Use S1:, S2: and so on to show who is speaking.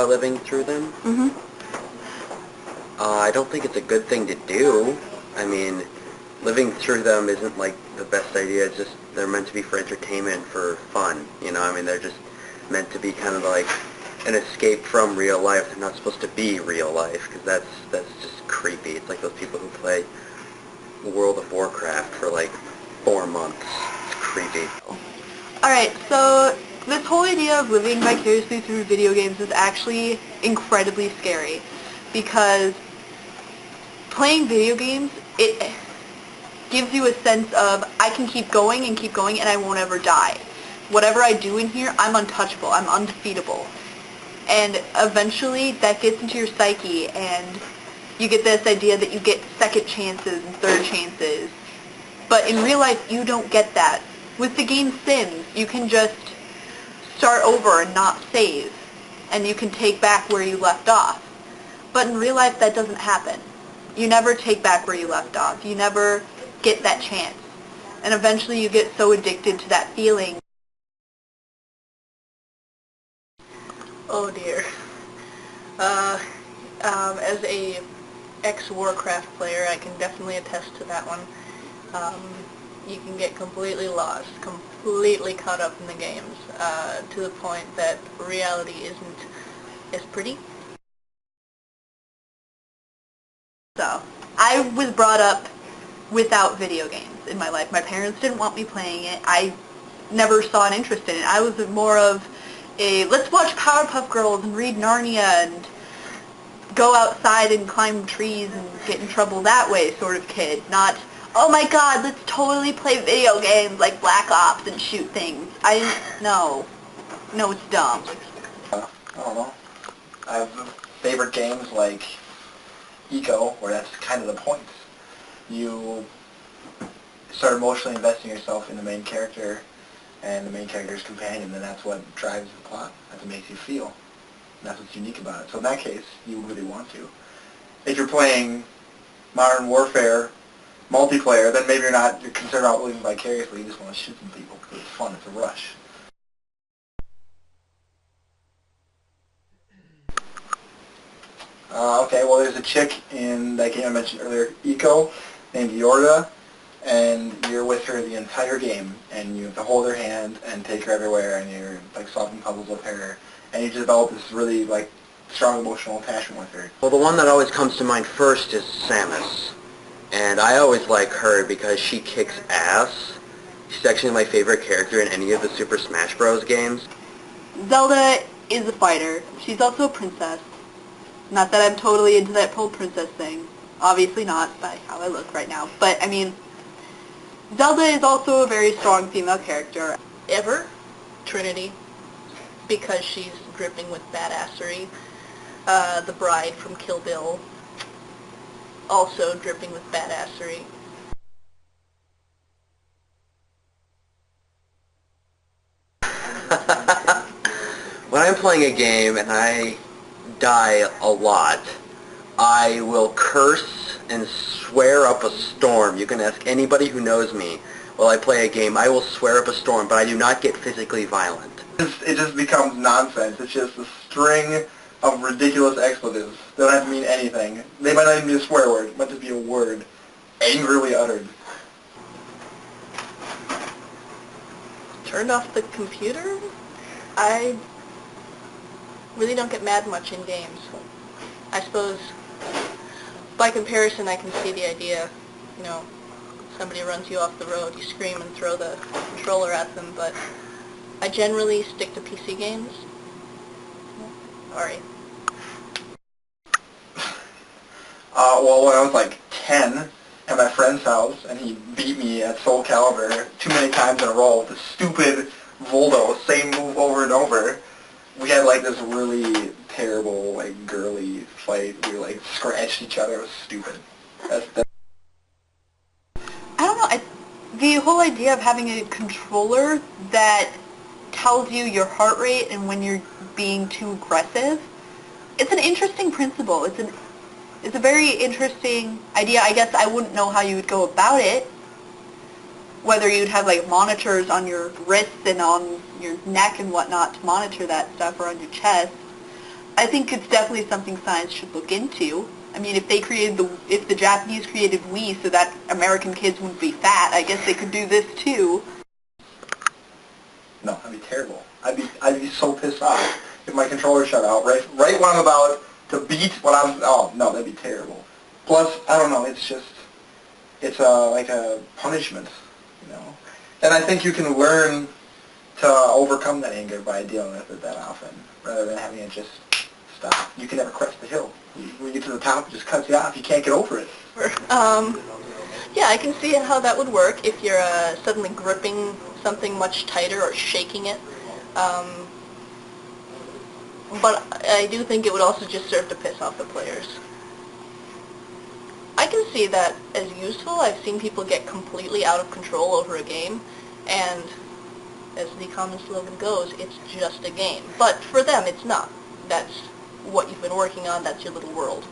S1: about living through them. I don't think it's a good thing to do. I mean, living through them isn't like the best idea. It's just they're meant to be for entertainment, for fun. You know, I mean, they're just meant to be kind of like an escape from real life. They're not supposed to be real life, because that's just creepy. It's like those people who play World of Warcraft for like 4 months. It's creepy.
S2: Alright, so this whole idea of living vicariously through video games is actually incredibly scary, because playing video games, it gives you a sense of, I can keep going and I won't ever die. Whatever I do in here, I'm untouchable, I'm undefeatable. And eventually that gets into your psyche, and you get this idea that you get second chances and third chances. But in real life, you don't get that. With the game Sims, you can just start over and not save, and you can take back where you left off. But in real life, that doesn't happen. You never take back where you left off. You never get that chance. And eventually you get so addicted to that feeling. Oh dear. As a ex-Warcraft player, I can definitely attest to that one. You can get completely lost, completely caught up in the games, to the point that reality isn't as pretty. So, I was brought up without video games in my life. My parents didn't want me playing it. I never saw an interest in it. I was more of a, let's watch Powerpuff Girls and read Narnia and go outside and climb trees and get in trouble that way sort of kid. Not, oh my god, let's totally play video games like Black Ops and shoot things. No, it's dumb.
S3: I don't know. I have favorite games like Eco, where that's kind of the point. You start emotionally investing yourself in the main character and the main character's companion, and that's what drives the plot. That's what makes you feel. And that's what's unique about it. So in that case, you really want to. If you're playing Modern Warfare multiplayer, then maybe you're concerned about living vicariously. You just want to shoot some people because it's fun. It's a rush. Okay, well, there's a chick in that game I mentioned earlier, Eco, named Yorda, and you're with her the entire game, and you have to hold her hand and take her everywhere, and you're like solving puzzles with her, and you develop this really like strong emotional attachment with her.
S1: Well, the one that always comes to mind first is Samus, and I always like her because she kicks ass. She's actually my favorite character in any of the Super Smash Bros. Games.
S2: Zelda is a fighter. She's also a princess. Not that I'm totally into that whole princess thing. Obviously not, by how I look right now. But, I mean, Zelda is also a very strong female character. Trinity, because she's dripping with badassery. The bride from Kill Bill, also dripping with badassery.
S1: When I'm playing a game and I die a lot, I will curse and swear up a storm. You can ask anybody who knows me. While I play a game, I will swear up a storm, but I do not get physically violent.
S3: It just becomes nonsense. It's just a string of ridiculous expletives. They don't have to mean anything. They might not even be a swear word. It might just be a word angrily uttered.
S2: Turned off the computer? I really don't get mad much in games. I suppose, by comparison, I can see the idea, you know, somebody runs you off the road, you scream and throw the controller at them, but I generally stick to PC games. Sorry.
S3: Well, when I was like 10, at my friend's house, and he beat me at Soul Calibur too many times in a row with the stupid Voldo, same move over and over. We had like this really terrible, like, girly fight. We like scratched each other. It was stupid. That's
S2: I don't know, the whole idea of having a controller that tells you your heart rate and when you're being too aggressive, it's an interesting principle. It's a very interesting idea. I guess I wouldn't know how you would go about it, whether you'd have like monitors on your wrists and on your neck and whatnot to monitor that stuff, or on your chest. I think it's definitely something science should look into. I mean, if the Japanese created Wii so that American kids wouldn't be fat, I guess they could do this too.
S3: No, that'd be terrible. I'd be so pissed off if my controller shut out right when I'm about to beat what I'm. Oh no, that'd be terrible. Plus, I don't know. It's like a punishment, you know. And I think you can learn to overcome that anger by dealing with it that often, rather than having it just stop. You can never crest the hill. When you get to the top, it just cuts you off. You can't get over it.
S2: Yeah, I can see how that would work if you're suddenly gripping something much tighter or shaking it. But I do think it would also just serve to piss off the players. I can see that as useful. I've seen people get completely out of control over a game, and as the common slogan goes, it's just a game. But for them, it's not. That's what you've been working on, that's your little world.